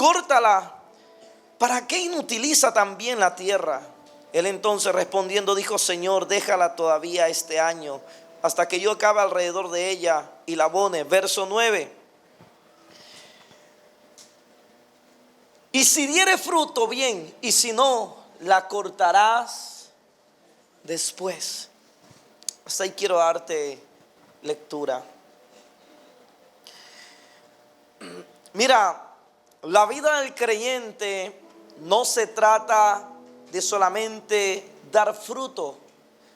córtala. ¿Para qué inutiliza también la tierra? Él entonces respondiendo dijo: Señor, déjala todavía este año, hasta que yo acabe alrededor de ella y la abone. Verso 9. Y si diere fruto, bien, y si no, la cortarás después. Hasta ahí quiero darte lectura. Mira, la vida del creyente no se trata de solamente dar fruto,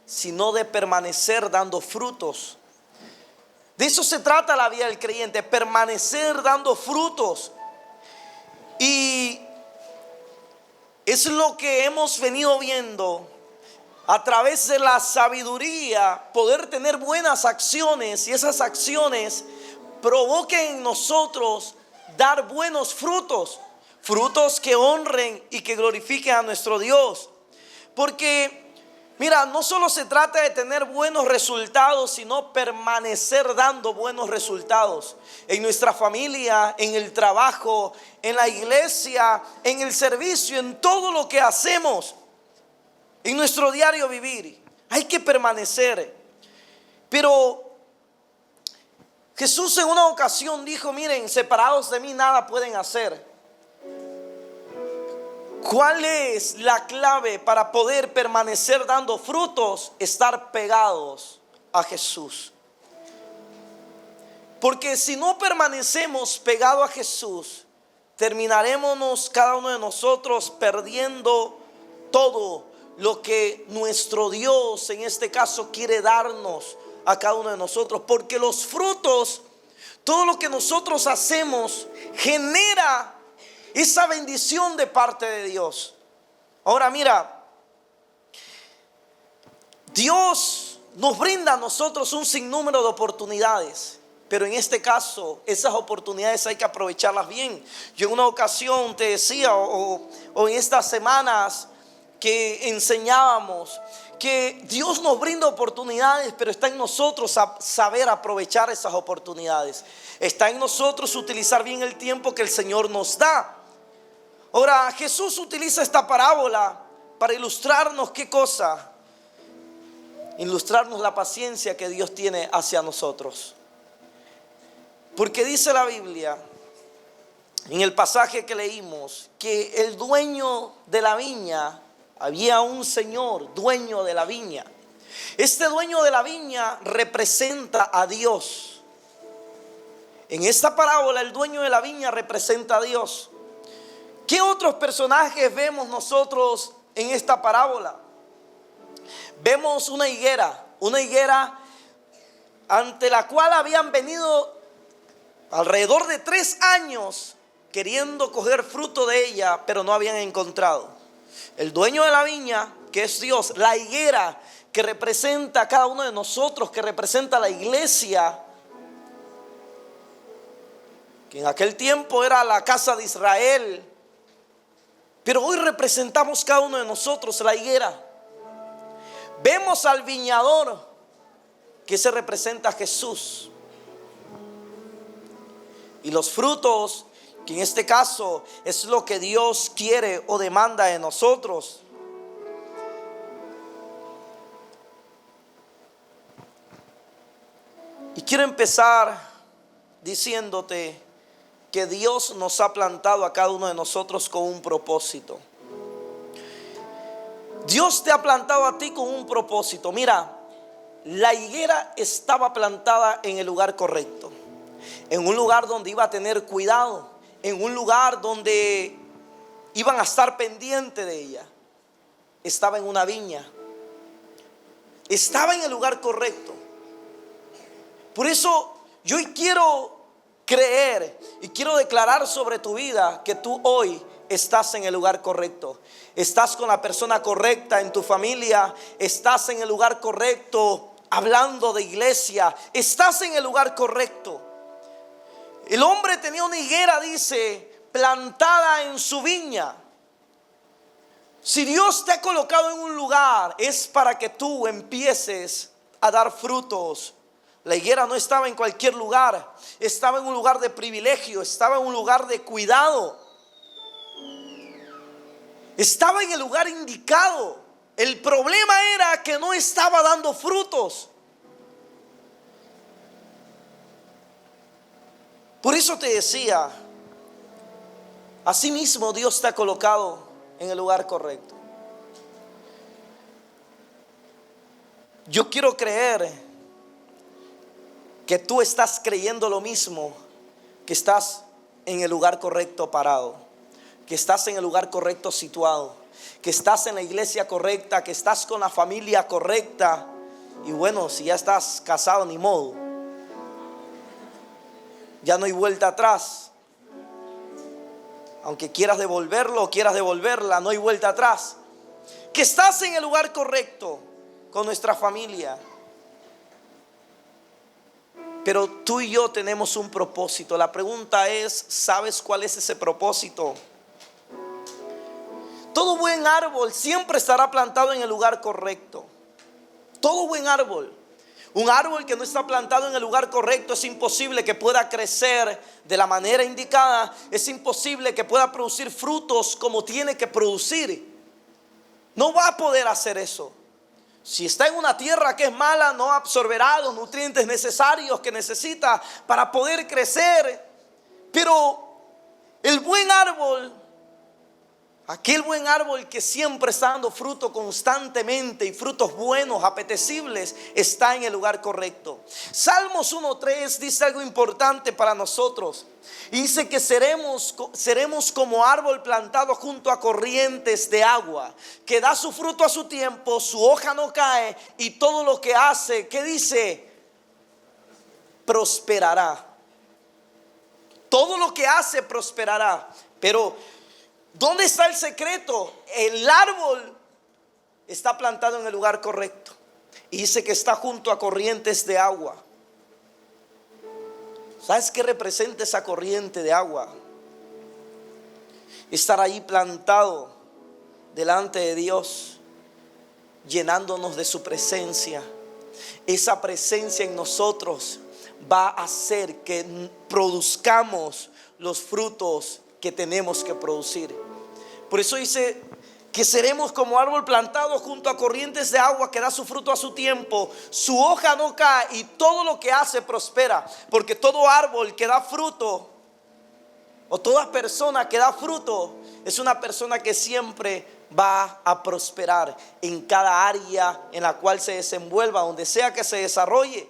sino de permanecer dando frutos. De eso se trata la vida del creyente, permanecer dando frutos. Y es lo que hemos venido viendo a través de la sabiduría, poder tener buenas acciones y esas acciones provoquen en nosotros dar buenos frutos, frutos que honren y que glorifiquen a nuestro Dios. Porque mira, no solo se trata de tener buenos resultados, sino permanecer dando buenos resultados en nuestra familia, en el trabajo, en la iglesia, en el servicio, en todo lo que hacemos, en nuestro diario vivir. Hay que permanecer. Pero Jesús en una ocasión dijo: miren, separados de mí nada pueden hacer. ¿Cuál es la clave para poder permanecer dando frutos? Estar pegados a Jesús. Porque si no permanecemos pegados a Jesús, terminaremos cada uno de nosotros perdiendo todo lo que nuestro Dios en este caso quiere darnos a cada uno de nosotros. Porque los frutos, todo lo que nosotros hacemos, genera esa bendición de parte de Dios. Ahora mira, Dios nos brinda a nosotros un sinnúmero de oportunidades, pero en este caso esas oportunidades hay que aprovecharlas bien. Yo en una ocasión te decía, o en estas semanas que enseñábamos, que Dios nos brinda oportunidades, pero está en nosotros saber aprovechar esas oportunidades. Está en nosotros utilizar bien el tiempo que el Señor nos da. Ahora, Jesús utiliza esta parábola para ilustrarnos ¿qué cosa? Ilustrarnos la paciencia que Dios tiene hacia nosotros. Porque dice la Biblia, en el pasaje que leímos, que el dueño de la viña, había un señor dueño de la viña. Este dueño de la viña representa a Dios. En esta parábola el dueño de la viña representa a Dios. ¿Qué otros personajes vemos nosotros en esta parábola? Vemos una higuera ante la cual habían venido alrededor de 3 años queriendo coger fruto de ella, pero no habían encontrado. El dueño de la viña, que es Dios, la higuera que representa a cada uno de nosotros, que representa a la iglesia, que en aquel tiempo era la casa de Israel, pero hoy representamos cada uno de nosotros, la higuera. Vemos al viñador, que se representa a Jesús, y los frutos, que en este caso es lo que Dios quiere o demanda de nosotros. Y quiero empezar diciéndote que Dios nos ha plantado a cada uno de nosotros con un propósito. Dios te ha plantado a ti con un propósito. Mira, la higuera estaba plantada en el lugar correcto, en un lugar donde iba a tener cuidado, en un lugar donde iban a estar pendientes de ella. Estaba en una viña, estaba en el lugar correcto. Por eso yo hoy quiero creer y quiero declarar sobre tu vida que tú hoy estás en el lugar correcto. Estás con la persona correcta en tu familia, estás en el lugar correcto hablando de iglesia, estás en el lugar correcto. El hombre tenía una higuera, dice, plantada en su viña. Si Dios te ha colocado en un lugar, es para que tú empieces a dar frutos. La higuera no estaba en cualquier lugar, estaba en un lugar de privilegio, estaba en un lugar de cuidado. Estaba en el lugar indicado. El problema era que no estaba dando frutos. Por eso te decía, asimismo Dios te ha colocado en el lugar correcto. Yo quiero creer que tú estás creyendo lo mismo, que estás en el lugar correcto parado, que estás en el lugar correcto situado, que estás en la iglesia correcta, que estás con la familia correcta. Y bueno, si ya estás casado, ni modo, ya no hay vuelta atrás. Aunque quieras devolverlo o quieras devolverla, no hay vuelta atrás. Que estás en el lugar correcto con nuestra familia. Pero tú y yo tenemos un propósito. La pregunta es, ¿sabes cuál es ese propósito? Todo buen árbol siempre estará plantado en el lugar correcto. Todo buen árbol. Un árbol que no está plantado en el lugar correcto es imposible que pueda crecer de la manera indicada. Es imposible que pueda producir frutos como tiene que producir. No va a poder hacer eso. Si está en una tierra que es mala, no absorberá los nutrientes necesarios que necesita para poder crecer. Pero el buen árbol, aquel buen árbol que siempre está dando fruto constantemente y frutos buenos, apetecibles, está en el lugar correcto. Salmos 1:3 dice algo importante para nosotros. Y dice que seremos como árbol plantado junto a corrientes de agua, que da su fruto a su tiempo, su hoja no cae y todo lo que hace, ¿qué dice? Prosperará. Todo lo que hace prosperará. Pero ¿dónde está el secreto? El árbol está plantado en el lugar correcto. Y dice que está junto a corrientes de agua. ¿Sabes qué representa esa corriente de agua? Estar ahí plantado delante de Dios, llenándonos de su presencia. Esa presencia en nosotros va a hacer que produzcamos los frutos que tenemos que producir. Por eso dice que seremos como árbol plantado junto a corrientes de agua, que da su fruto a su tiempo, su hoja no cae y todo lo que hace prospera. Porque todo árbol que da fruto, o toda persona que da fruto, es una persona que siempre va a prosperar en cada área en la cual se desenvuelva, donde sea que se desarrolle.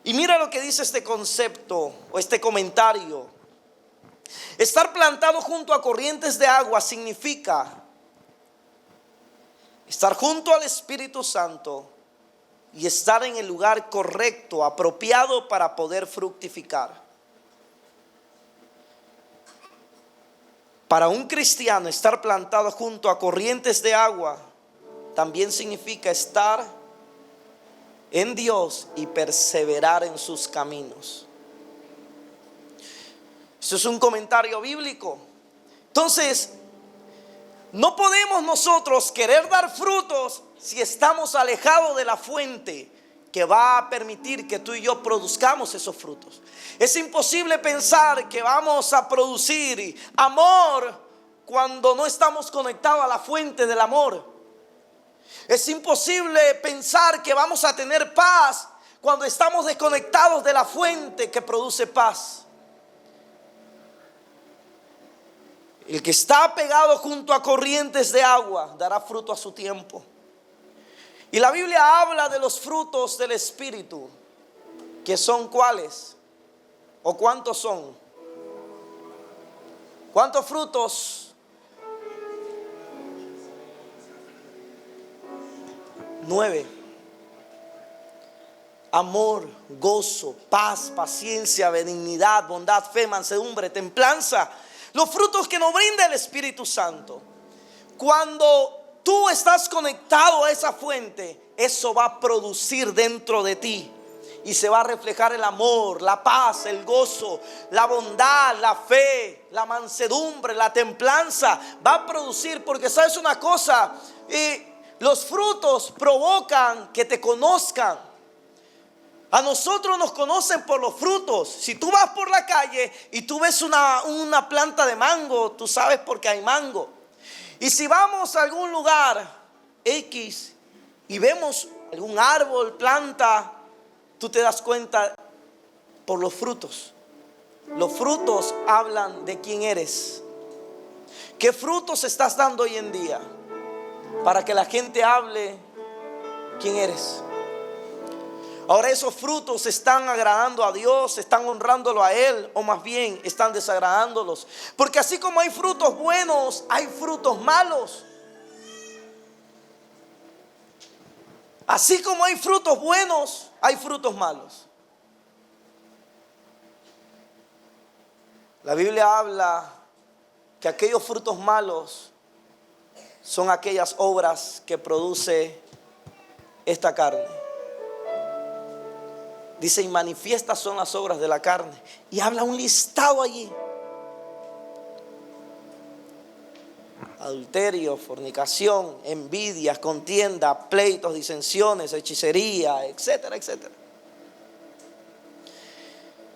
Y mira lo que dice este concepto o este comentario. Estar plantado junto a corrientes de agua significa estar junto al Espíritu Santo y estar en el lugar correcto, apropiado para poder fructificar. Para un cristiano, estar plantado junto a corrientes de agua también significa estar en Dios y perseverar en sus caminos. Eso es un comentario bíblico. Entonces, no podemos nosotros querer dar frutos si estamos alejados de la fuente que va a permitir que tú y yo produzcamos esos frutos. Es imposible pensar que vamos a producir amor cuando no estamos conectados a la fuente del amor. Es imposible pensar que vamos a tener paz cuando estamos desconectados de la fuente que produce paz. El que está pegado junto a corrientes de agua dará fruto a su tiempo. Y la Biblia habla de los frutos del Espíritu, que son ¿cuáles? ¿O cuántos son? ¿Cuántos frutos? 9. Amor, gozo, paz, paciencia, benignidad, bondad, fe, mansedumbre, templanza. Los frutos que nos brinda el Espíritu Santo. Cuando tú estás conectado a esa fuente, eso va a producir dentro de ti. Y se va a reflejar el amor, la paz, el gozo, la bondad, la fe, la mansedumbre, la templanza. Va a producir, porque sabes una cosa, los frutos provocan que te conozcan. A nosotros nos conocen por los frutos. Si tú vas por la calle y tú ves una planta de mango, tú sabes por qué hay mango. Y si vamos a algún lugar X y vemos algún árbol, planta, tú te das cuenta por los frutos. Los frutos hablan de quién eres. ¿Qué frutos estás dando hoy en día? Para que la gente hable quién eres. Ahora, esos frutos están agradando a Dios, están honrándolo a Él, o más bien están desagradándolos. Porque así como hay frutos buenos, hay frutos malos. Así como hay frutos buenos, hay frutos malos. La Biblia habla que aquellos frutos malos son aquellas obras que produce esta carne. Dice, y manifiestas son las obras de la carne. Y habla un listado allí: adulterio, fornicación, envidias, contienda, pleitos, disensiones, hechicería, etcétera, etcétera.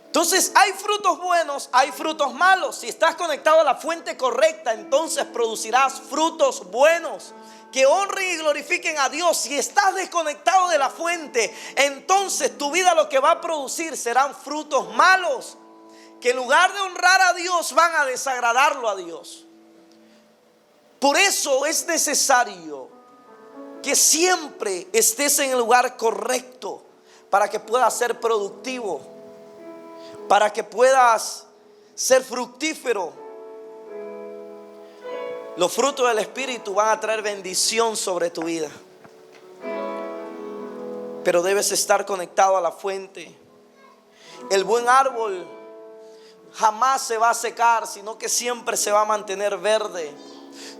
Entonces hay frutos buenos, hay frutos malos. Si estás conectado a la fuente correcta, entonces producirás frutos buenos que honren y glorifiquen a Dios. Si estás desconectado de la fuente, entonces tu vida lo que va a producir serán frutos malos, que en lugar de honrar a Dios van a desagradarlo a Dios. Por eso es necesario que siempre estés en el lugar correcto para que puedas ser productivo, para que puedas ser fructífero. Los frutos del Espíritu van a traer bendición sobre tu vida, pero debes estar conectado a la fuente. El buen árbol jamás se va a secar, sino que siempre se va a mantener verde.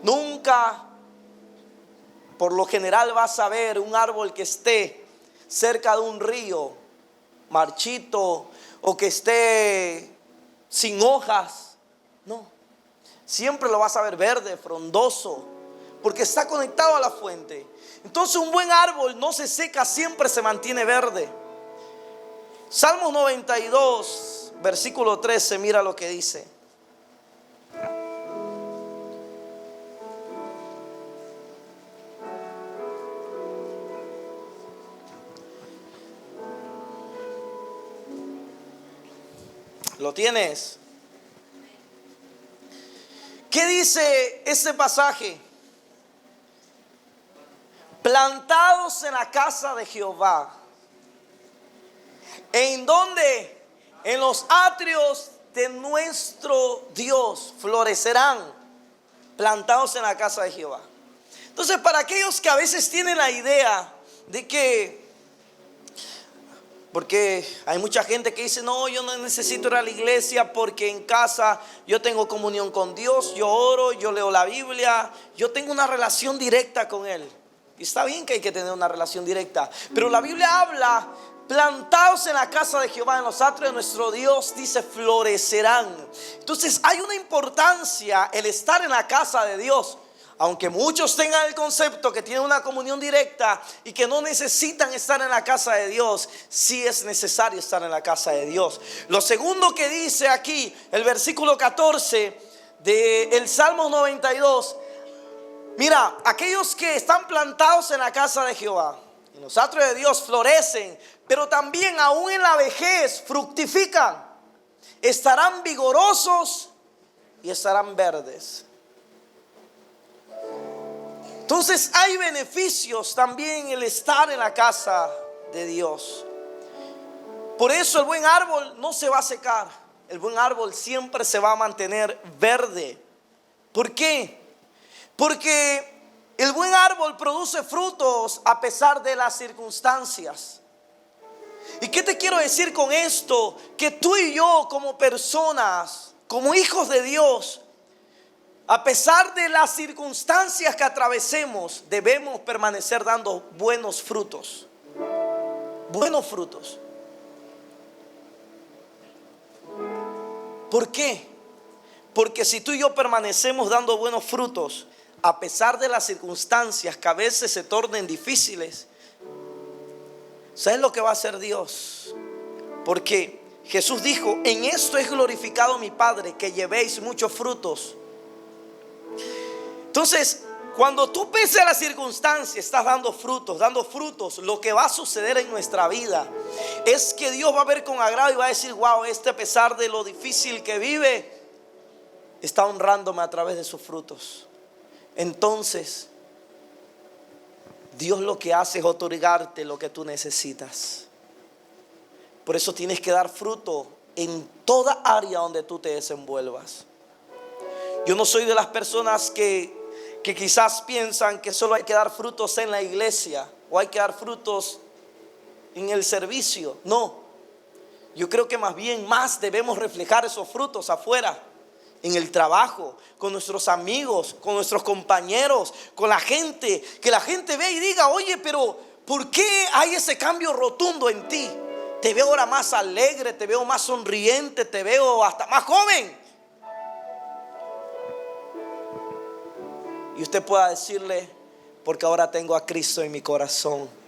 Nunca, por lo general, vas a ver un árbol que esté cerca de un río marchito o que esté sin hojas. No, siempre lo vas a ver verde, frondoso, porque está conectado a la fuente. Entonces un buen árbol no se seca, siempre se mantiene verde. Salmos 92, versículo 13, mira lo que dice. ¿Lo tienes? ¿Qué dice ese pasaje? Plantados en la casa de Jehová. ¿En dónde? En los atrios de nuestro Dios florecerán. Plantados en la casa de Jehová. Entonces, para aquellos que a veces tienen la idea de que, porque hay mucha gente que dice, no, yo no necesito ir a la iglesia porque en casa yo tengo comunión con Dios, yo oro, yo leo la Biblia, yo tengo una relación directa con Él. Y está bien que hay que tener una relación directa, pero la Biblia habla, plantados en la casa de Jehová, en los atrios de nuestro Dios, dice, florecerán. Entonces hay una importancia el estar en la casa de Dios. Aunque muchos tengan el concepto que tienen una comunión directa y que no necesitan estar en la casa de Dios, sí es necesario estar en la casa de Dios. Lo segundo que dice aquí, el versículo 14 del Salmo 92, mira, aquellos que están plantados en la casa de Jehová, en los atrios de Dios, florecen, pero también aún en la vejez fructifican, estarán vigorosos y estarán verdes. Entonces hay beneficios también en el estar en la casa de Dios. Por eso el buen árbol no se va a secar. El buen árbol siempre se va a mantener verde. ¿Por qué? Porque el buen árbol produce frutos a pesar de las circunstancias. ¿Y qué te quiero decir con esto? Que tú y yo como personas, como hijos de Dios, a pesar de las circunstancias que atravesemos, debemos permanecer dando buenos frutos. Buenos frutos. ¿Por qué? Porque si tú y yo permanecemos dando buenos frutos, a pesar de las circunstancias que a veces se tornen difíciles, ¿sabes lo que va a hacer Dios? Porque Jesús dijo, en esto es glorificado mi Padre, que llevéis muchos frutos. Entonces, cuando tú pese a las circunstancias, estás dando frutos, lo que va a suceder en nuestra vida es que Dios va a ver con agrado y va a decir: wow, a pesar de lo difícil que vive, está honrándome a través de sus frutos. Entonces, Dios lo que hace es otorgarte lo que tú necesitas. Por eso tienes que dar fruto en toda área donde tú te desenvuelvas. Yo no soy de las personas que quizás piensan que solo hay que dar frutos en la iglesia o hay que dar frutos en el servicio. No, yo creo que más bien más debemos reflejar esos frutos afuera, en el trabajo, con nuestros amigos, con nuestros compañeros, con la gente, que la gente ve y diga: oye, pero ¿por qué hay ese cambio rotundo en ti? Te veo ahora más alegre, te veo más sonriente, te veo hasta más joven. Y usted pueda decirle: porque ahora tengo a Cristo en mi corazón.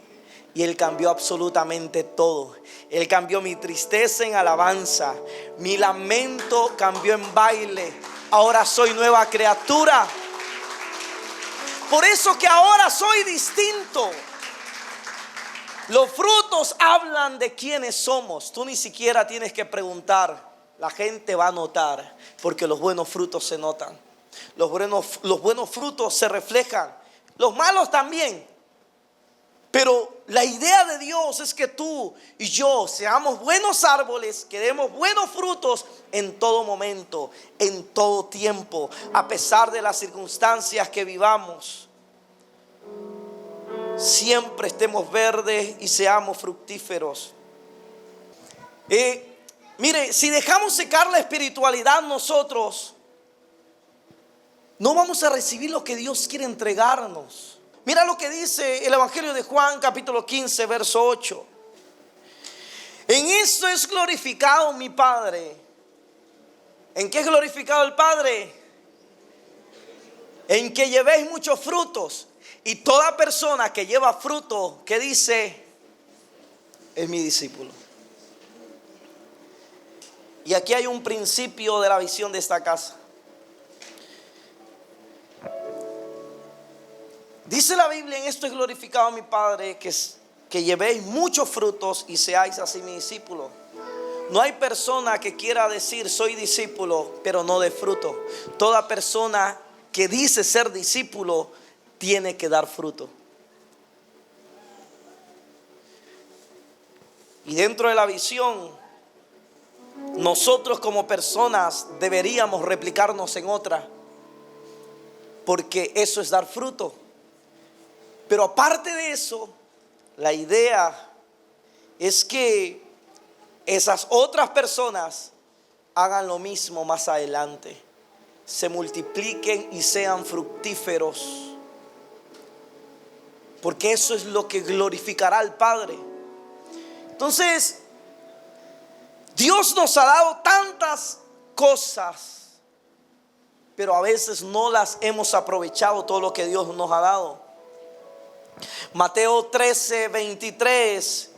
Y Él cambió absolutamente todo. Él cambió mi tristeza en alabanza. Mi lamento cambió en baile. Ahora soy nueva criatura. Por eso que ahora soy distinto. Los frutos hablan de quiénes somos. Tú ni siquiera tienes que preguntar. La gente va a notar, porque los buenos frutos se notan. Los buenos frutos se reflejan. Los malos también. Pero la idea de Dios es que tú y yo seamos buenos árboles, que demos buenos frutos en todo momento, en todo tiempo, a pesar de las circunstancias que vivamos. Siempre estemos verdes y seamos fructíferos. Mire, si dejamos secar la espiritualidad nosotros, no vamos a recibir lo que Dios quiere entregarnos. Mira lo que dice el Evangelio de Juan, capítulo 15, verso 8. En esto es glorificado mi Padre. ¿En qué es glorificado el Padre? En que llevéis muchos frutos. Y toda persona que lleva fruto, ¿qué dice? Es mi discípulo. Y aquí hay un principio de la visión de esta casa. Dice la Biblia: en esto es glorificado mi Padre, que llevéis muchos frutos y seáis así mi discípulo. No hay persona que quiera decir soy discípulo, pero no dé fruto. Toda persona que dice ser discípulo tiene que dar fruto. Y dentro de la visión, nosotros como personas deberíamos replicarnos en otra, porque eso es dar fruto. Pero aparte de eso, la idea es que esas otras personas hagan lo mismo más adelante. Se multipliquen y sean fructíferos. Porque eso es lo que glorificará al Padre. Entonces, Dios nos ha dado tantas cosas, pero a veces no las hemos aprovechado, todo lo que Dios nos ha dado. Mateo 13, 23.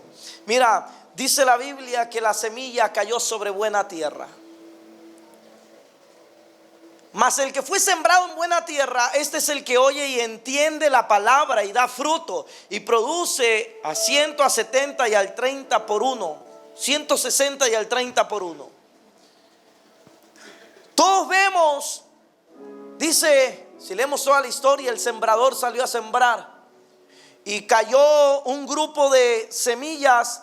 Mira, dice la Biblia que la semilla cayó sobre buena tierra. Mas el que fue sembrado en buena tierra, este es el que oye y entiende la palabra y da fruto y produce a 100, a 70 y al 30 por uno. 160 y al 30 por uno. Todos vemos, dice, si leemos toda la historia, el sembrador salió a sembrar. Y cayó un grupo de semillas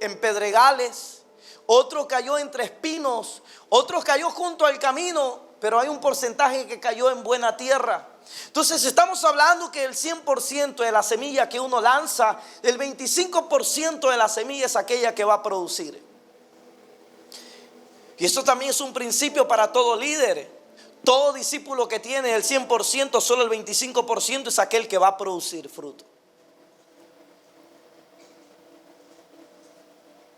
en pedregales, otro cayó entre espinos, otro cayó junto al camino, pero hay un porcentaje que cayó en buena tierra. Entonces estamos hablando que el 100% de la semilla que uno lanza, el 25% de la semilla es aquella que va a producir. Y esto también es un principio para todo líder. Todo discípulo que tiene el 100%, solo el 25% es aquel que va a producir fruto.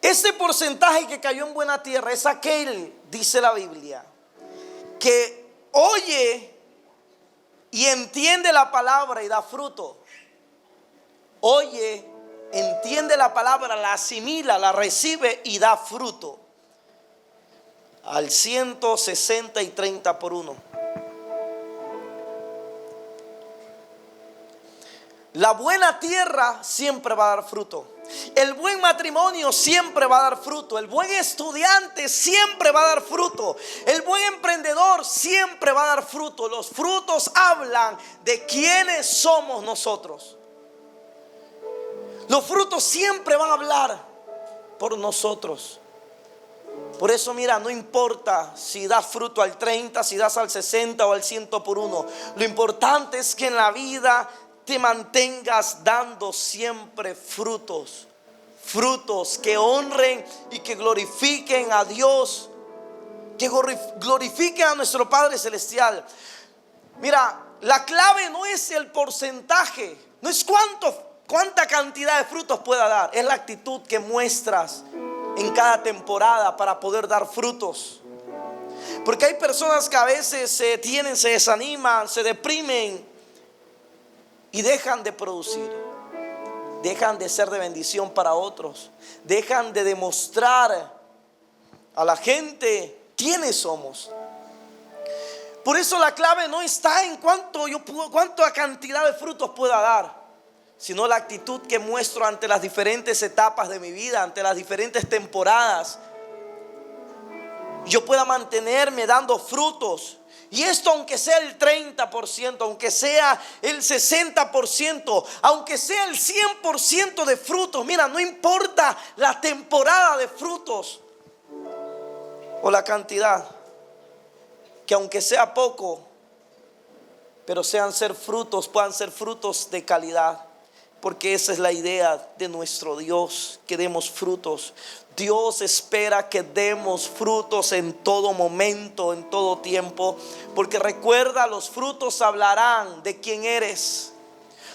Ese porcentaje que cayó en buena tierra es aquel, dice la Biblia, que oye y entiende la palabra y da fruto. Oye, entiende la palabra, la asimila, la recibe y da fruto. Al 160 y 30 por uno. La buena tierra siempre va a dar fruto. El buen matrimonio siempre va a dar fruto. El buen estudiante siempre va a dar fruto. El buen emprendedor siempre va a dar fruto. Los frutos hablan de quiénes somos nosotros. Los frutos siempre van a hablar por nosotros. Por eso mira, no importa si das fruto al 30, si das al 60 o al 100 por uno. Lo importante es que en la vida te mantengas dando siempre frutos. Frutos que honren y que glorifiquen a Dios. Que glorifiquen a nuestro Padre Celestial. Mira, la clave no es el porcentaje. No es cuánta cantidad de frutos pueda dar. Es la actitud que muestras en cada temporada para poder dar frutos. Porque hay personas que a veces se desaniman, se deprimen y dejan de producir, dejan de ser de bendición para otros, dejan de demostrar a la gente quiénes somos. Por eso la clave no está en cuánta cantidad de frutos pueda dar, sino la actitud que muestro ante las diferentes etapas de mi vida, ante las diferentes temporadas. Yo pueda mantenerme dando frutos. Y esto aunque sea el 30%, aunque sea el 60%, aunque sea el 100% de frutos. Mira, no importa la temporada de frutos o la cantidad. Que aunque sea poco, pero puedan ser frutos de calidad. Porque esa es la idea de nuestro Dios, que demos frutos. Dios espera que demos frutos en todo momento, en todo tiempo. Porque recuerda, los frutos hablarán de quién eres.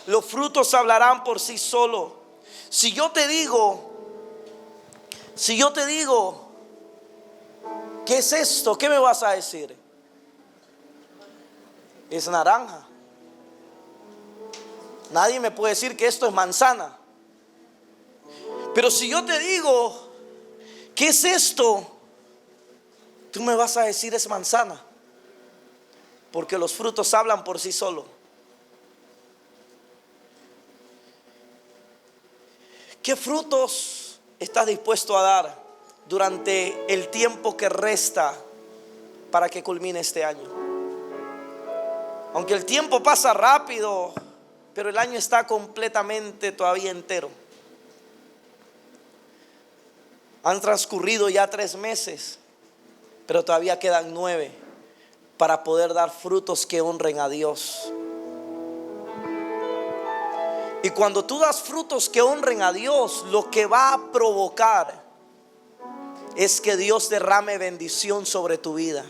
Los frutos hablarán por sí solos. Si yo te digo, ¿qué es esto? ¿Qué me vas a decir? Es naranja. Nadie me puede decir que esto es manzana. Pero si yo te digo, ¿qué es esto? Tú me vas a decir es manzana. Porque los frutos hablan por sí solos. ¿Qué frutos estás dispuesto a dar durante el tiempo que resta para que culmine este año? Aunque el tiempo pasa rápido, pero el año está completamente todavía entero. Han transcurrido ya 3 meses, pero todavía quedan 9 para poder dar frutos que honren a Dios. Y cuando tú das frutos que honren a Dios, lo que va a provocar es que Dios derrame bendición sobre tu vida.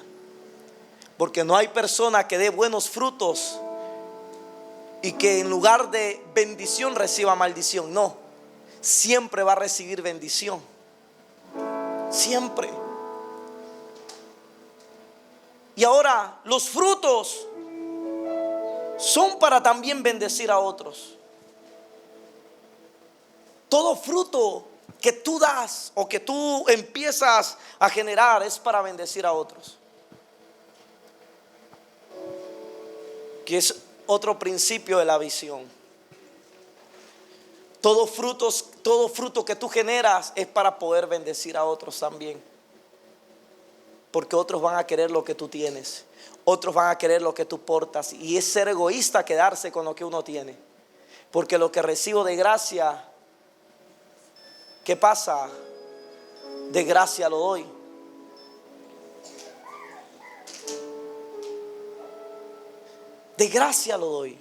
Porque no hay persona que dé buenos frutos y que en lugar de bendición reciba maldición. No, siempre va a recibir bendición. Siempre. Y ahora los frutos son para también bendecir a otros. Todo fruto que tú das o que tú empiezas a generar es para bendecir a otros. Que es otro principio de la visión. Todo fruto que tú generas es para poder bendecir a otros también. Porque otros van a querer lo que tú tienes. Otros van a querer lo que tú portas. Y es ser egoísta quedarse con lo que uno tiene. Porque lo que recibo de gracia, ¿qué pasa? De gracia lo doy. De gracia lo doy.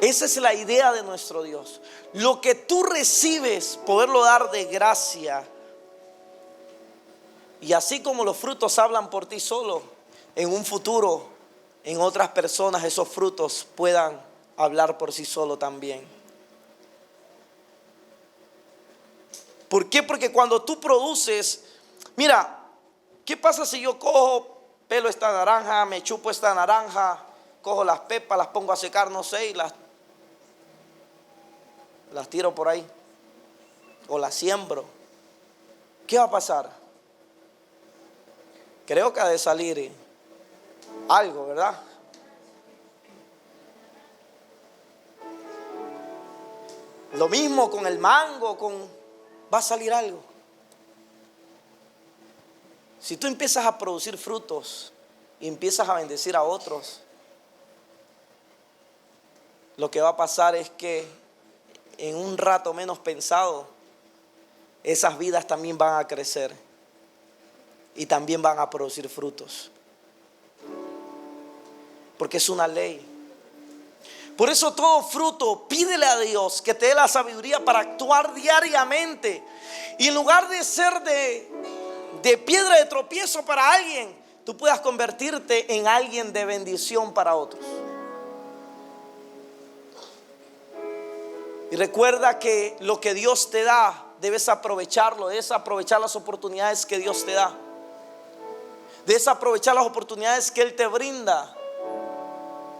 Esa es la idea de nuestro Dios. Lo que tú recibes, poderlo dar de gracia. Y así como los frutos hablan por ti solo, en un futuro, en otras personas esos frutos puedan hablar por sí solo también. ¿Por qué? Porque cuando tú produces, mira, ¿qué pasa si yo pelo esta naranja, me chupo esta naranja, cojo las pepas, las pongo a secar, no sé, y las tiro por ahí? O las siembro. ¿Qué va a pasar? Creo que ha de salir algo, ¿verdad? Lo mismo con el mango, va a salir algo. Si tú empiezas a producir frutos y empiezas a bendecir a otros, lo que va a pasar es que en un rato menos pensado, esas vidas también van a crecer y también van a producir frutos. Porque es una ley. Por eso todo fruto, pídele a Dios que te dé la sabiduría para actuar diariamente. Y en lugar de ser de piedra de tropiezo para alguien, tú puedas convertirte en alguien de bendición para otros. Y recuerda que lo que Dios te da, debes aprovecharlo, debes aprovechar las oportunidades que Dios te da. Debes aprovechar las oportunidades que Él te brinda.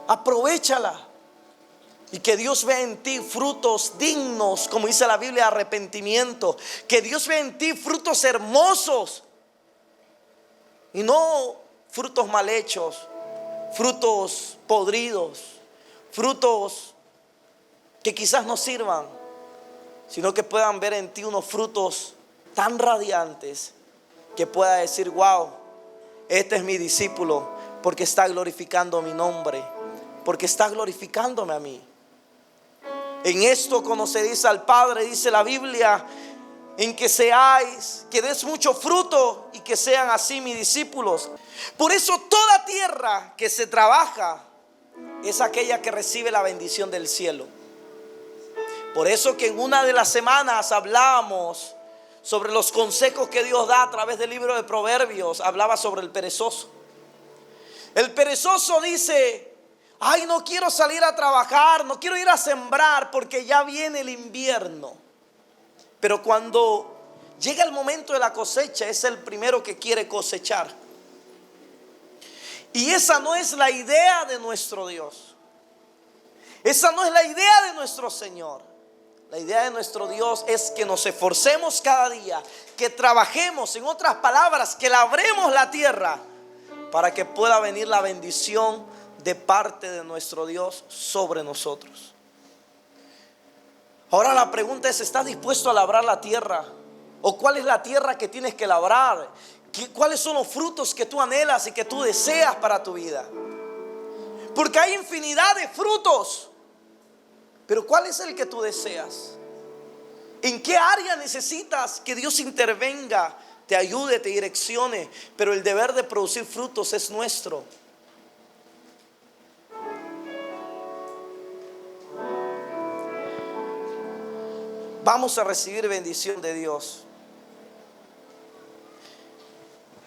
Aprovéchala. Y que Dios vea en ti frutos dignos, como dice la Biblia, arrepentimiento. Que Dios vea en ti frutos hermosos y no frutos mal hechos, frutos podridos, frutos que quizás no sirvan, sino que puedan ver en ti unos frutos tan radiantes que pueda decir: wow, este es mi discípulo, porque está glorificando mi nombre, porque está glorificándome a mí. En esto conoceréis al Padre, dice la Biblia, en que seáis, que des mucho fruto y que sean así mis discípulos. Por eso toda tierra que se trabaja es aquella que recibe la bendición del cielo. Por eso que en una de las semanas hablábamos sobre los consejos que Dios da a través del libro de Proverbios. Hablaba sobre el perezoso. El perezoso dice: ay, no quiero salir a trabajar, no quiero ir a sembrar porque ya viene el invierno. Pero cuando llega el momento de la cosecha, es el primero que quiere cosechar. Y esa no es la idea de nuestro Dios. Esa no es la idea de nuestro Señor. La idea de nuestro Dios es que nos esforcemos cada día, que trabajemos, en otras palabras, que labremos la tierra para que pueda venir la bendición de parte de nuestro Dios sobre nosotros. Ahora la pregunta es: ¿estás dispuesto a labrar la tierra? ¿O cuál es la tierra que tienes que labrar? ¿Cuáles son los frutos que tú anhelas y que tú deseas para tu vida? Porque hay infinidad de frutos, pero ¿cuál es el que tú deseas? ¿En qué área necesitas que Dios intervenga, te ayude, te direccione? Pero el deber de producir frutos es nuestro. Vamos a recibir bendición de Dios.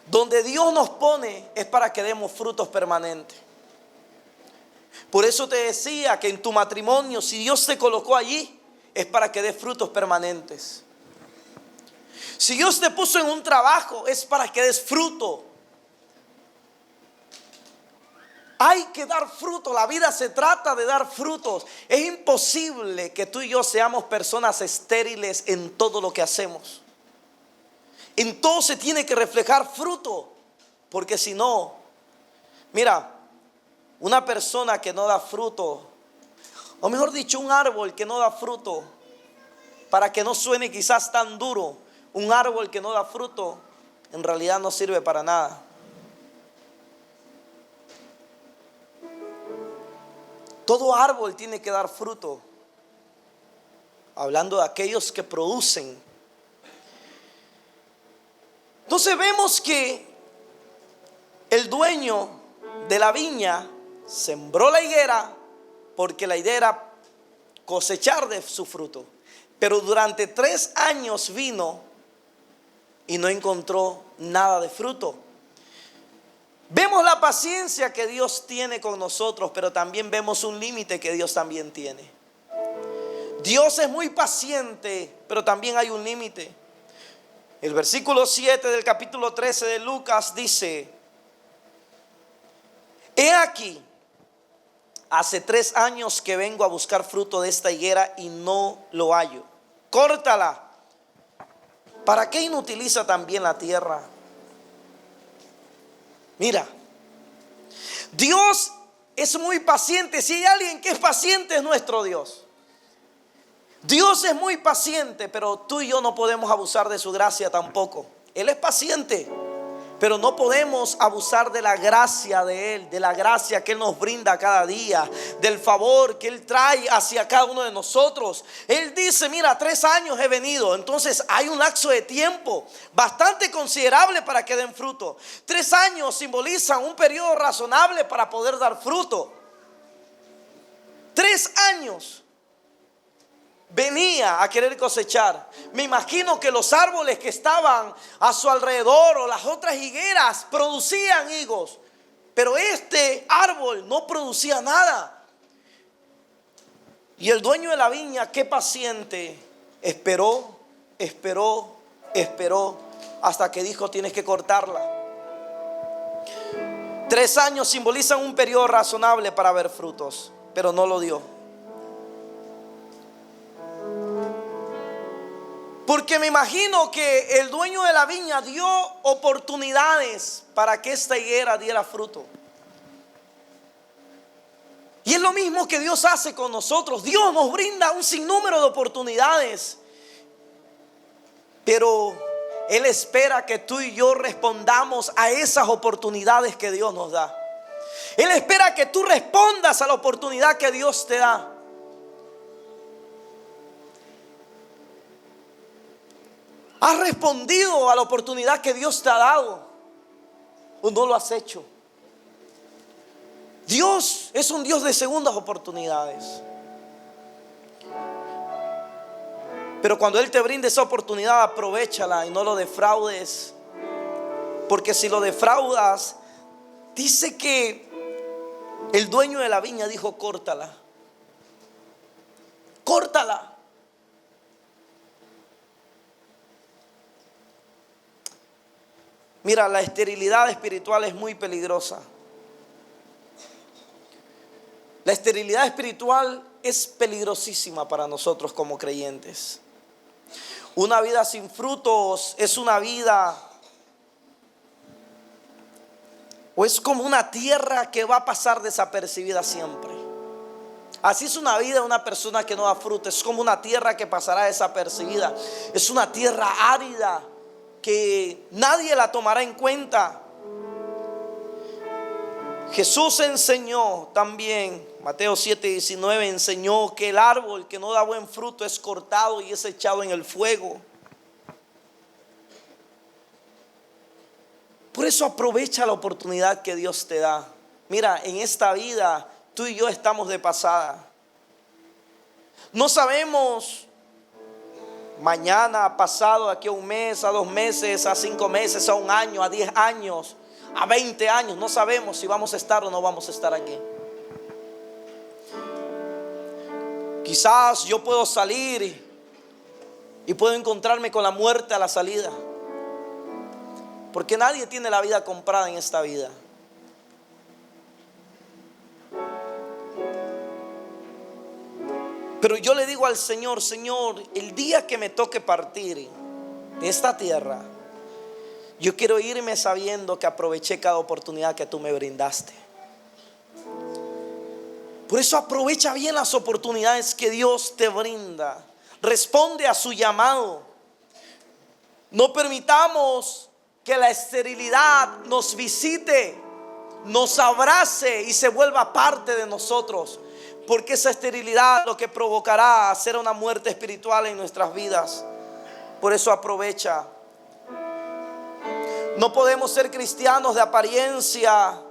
Donde Dios nos pone es para que demos frutos permanentes. Por eso te decía que en tu matrimonio, si Dios te colocó allí, es para que des frutos permanentes. Si Dios te puso en un trabajo, es para que des fruto. Hay que dar fruto. La vida se trata de dar frutos. Es imposible que tú y yo seamos personas estériles en todo lo que hacemos. En todo se tiene que reflejar fruto, porque si no, mira, una persona que no da fruto, o mejor dicho, un árbol que no da fruto, para que no suene quizás tan duro, un árbol que no da fruto, en realidad no sirve para nada. Todo árbol tiene que dar fruto. Hablando de aquellos que producen. Entonces vemos que el dueño de la viña sembró la higuera porque la idea era cosechar de su fruto. Pero durante 3 años vino y no encontró nada de fruto. Vemos la paciencia que Dios tiene con nosotros, pero también vemos un límite que Dios también tiene. Dios es muy paciente, pero también hay un límite. El versículo 7 del capítulo 13 de Lucas dice: he aquí, hace 3 años que vengo a buscar fruto de esta higuera y no lo hallo. Córtala. ¿Para qué inutiliza también la tierra? Mira, Dios es muy paciente. Si hay alguien que es paciente, es nuestro Dios. Dios es muy paciente, pero tú y yo no podemos abusar de su gracia tampoco. Él es paciente, pero no podemos abusar de la gracia de Él, de la gracia que Él nos brinda cada día, del favor que Él trae hacia cada uno de nosotros. Él dice, mira, 3 años he venido, entonces hay un lapso de tiempo bastante considerable para que den fruto. 3 años simbolizan un periodo razonable para poder dar fruto. 3 años. Venía a querer cosechar. Me imagino que los árboles que estaban a su alrededor o las otras higueras producían higos, pero este árbol no producía nada. Y el dueño de la viña, qué paciente, esperó hasta que dijo, tienes que cortarla. 3 años simbolizan un periodo razonable para ver frutos, pero no lo dio. Porque me imagino que el dueño de la viña dio oportunidades para que esta higuera diera fruto. Y es lo mismo que Dios hace con nosotros. Dios nos brinda un sinnúmero de oportunidades, pero Él espera que tú y yo respondamos a esas oportunidades que Dios nos da. Él espera que tú respondas a la oportunidad que Dios te da. ¿Has respondido a la oportunidad que Dios te ha dado o no lo has hecho? Dios es un Dios de segundas oportunidades. Pero cuando Él te brinde esa oportunidad, aprovéchala y no lo defraudes. Porque si lo defraudas, dice que el dueño de la viña dijo, córtala. Córtala. Mira, la esterilidad espiritual es muy peligrosa. La esterilidad espiritual es peligrosísima para nosotros como creyentes. Una vida sin frutos es una vida, o es como una tierra que va a pasar desapercibida siempre. Así es una vida de una persona que no da fruto. Es como una tierra que pasará desapercibida. Es una tierra árida que nadie la tomará en cuenta. Jesús enseñó también, Mateo 7:19, enseñó que el árbol que no da buen fruto es cortado y es echado en el fuego. Por eso aprovecha la oportunidad que Dios te da. Mira, en esta vida tú y yo estamos de pasada. No sabemos mañana, pasado, aquí a 1 mes, a 2 meses, a 5 meses, a 1 año, a 10 años, a 20 años. No sabemos si vamos a estar o no vamos a estar aquí. Quizás yo puedo salir y puedo encontrarme con la muerte a la salida. Porque nadie tiene la vida comprada en esta vida. Pero yo le digo al Señor, Señor, el día que me toque partir de esta tierra, yo quiero irme sabiendo que aproveché cada oportunidad que tú me brindaste. Por eso aprovecha bien las oportunidades que Dios te brinda. Responde a su llamado. No permitamos que la esterilidad nos visite, nos abrace y se vuelva parte de nosotros. Porque esa esterilidad lo que provocará será una muerte espiritual en nuestras vidas. Por eso aprovecha. No podemos ser cristianos de apariencia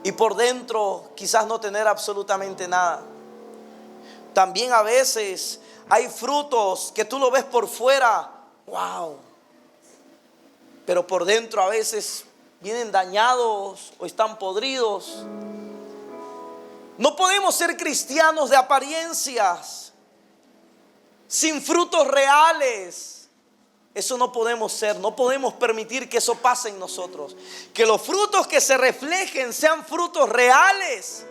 y por dentro quizás no tener absolutamente nada. También a veces hay frutos que tú lo ves por fuera, wow, pero por dentro a veces vienen dañados o están podridos. No podemos ser cristianos de apariencias sin frutos reales. Eso no podemos ser. No podemos permitir que eso pase en nosotros. Que los frutos que se reflejen sean frutos reales.